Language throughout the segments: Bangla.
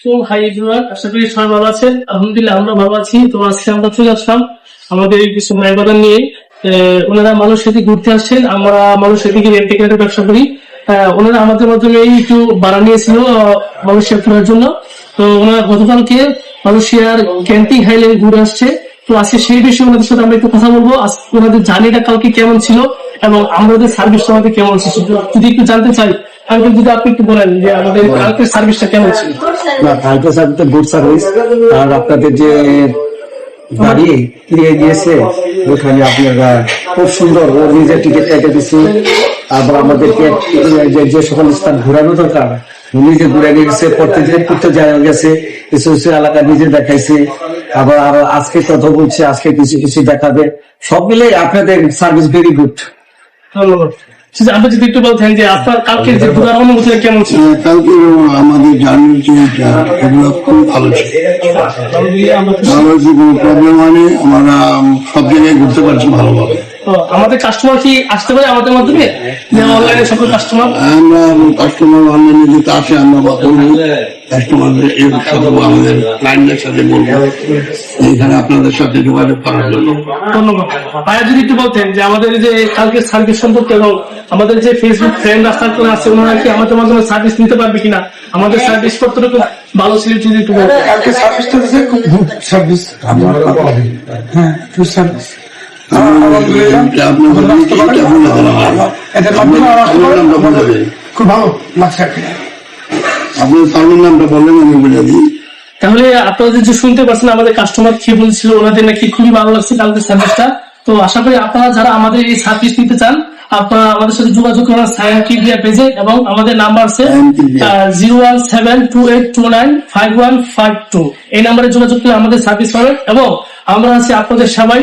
তো হাই এভরিওয়ান, আশা করি সবাই ভালো আছেন। আলহামদুলিল্লাহ আমরা ভালো আছি। তো আজকে আমরা চলে আসলাম আমাদের কিছু ভাইবাদান নিয়ে। ওনারা মানুষ সাথে ঘুরতে আসছেন, আমরা মানুষ সাথে রেন্টিকারের ব্যবসা করি। ওনারা আমাদের মাধ্যমে একটু ভাড়া নিয়েছিল মালয়েশিয়া ঘোরার জন্য। তো ওনারা গতকালকে মালয়েশিয়ার ক্যান্টিং হাইল্যান্ড ঘুরে আসছে। তো আজকে সেই বিষয়ে ওনাদের সাথে আমরা একটু কথা বলবো। ওনাদের জার্নিটা কালকে কেমন ছিল এবং আমাদের সার্ভিসটা আমাদের কেমন ছিল যদি একটু জানতে চাই। আঙ্কেল যদি আপনি একটু বলেন যে আমাদের কালকের সার্ভিসটা কেমন ছিল। না, কালকে সার্ভিসটা গুড সার্ভিস। আর আপনাদের যে গাড়ি ফিরিয়ে দিয়েছে ওখানে আপনারা খুব সুন্দর ও নিজের টিকিট কেটে দিচ্ছে। আবার আমাদেরকে যে সকল স্থান ঘোরানো দরকার নিজে ঘুরে নিয়ে গেছে, প্রত্যেক জায়গা গেছে, কিছু কিছু এলাকা নিজে দেখাইছে। আবার আরো আজকে কথা বলছে, আজকে কিছু কিছু দেখাবে। সব মিলে আপনাদের সার্ভিস ভেরি গুড। ধন্যবাদ। আপনি যদি একটু বলতেন যে আপনার কালকে যে ঘোরার অনুভূতি কেমন ছিল। কালকে আমাদের জার্নির যে এগুলো খুব ভালো ছিল, ভালো ছিল, কোনো প্রবলেম হয়নি। আমরা সব জায়গায় ঘুরতে পারছি ভালোভাবে। আমাদের কাস্টমার কি আসতে পারে আমাদের মাধ্যমে, অনলাইনে সকল কাস্টমার? আমরা কাস্টমার অনলাইনে যেতে আসে আমরা বলবো কাস্টমারদের এর সাথে আমাদের ক্লায়েন্টদের সাথে বলবো এখানে আপনাদের সাথে যোগাযোগ করার জন্য। ধন্যবাদ। ভাইয়া যদি একটু বলতেন যে আমাদের যে কালকে সার্ভিস সম্পর্কে এবং আমাদের যে ফেসবুক ফ্রেন্ড রাস্তার করে আছে ওনারা কি আমাদের মাধ্যমে সার্ভিস নিতে পারবে কিনা, আমাদের সার্ভিস কতটুকু ভালো ছিল যদি একটু বলতেন। কালকে সার্ভিসটা দিয়েছে খুব গুড সার্ভিস। হ্যাঁ, গুড সার্ভিস। খুব ভালো লাগছে। আপনার সার্ভিস নামটা বললেন আমি বলে দিই। তাহলে আপনারা যে শুনতে পাচ্ছেন আমাদের কাস্টমার কি বলছিল, ওনাদের নাকি খুবই ভালো লাগছে কালকে সার্ভিসটা। তো আশা করি আপনারা যারা আমাদের এই সার্ভিস নিতে চান আপনারা আমাদের সাথে যোগাযোগ করেন সায়ান কিডিয়া পেজে, এবং আমাদের নাম্বার আছে 01728295152। এই নাম্বারে যোগাযোগ করে আমাদের সার্ভিস পাবেন এবং আমরা আছি আপনাদের সবাই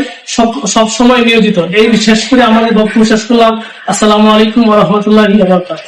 সব সময় নিয়োজিত। এই বিশেষ করে আমাদের বক্তব্য শেষ করলাম। আসসালামু আলাইকুম ওয়া রাহমাতুল্লাহি ওয়া বারাকাতুহু।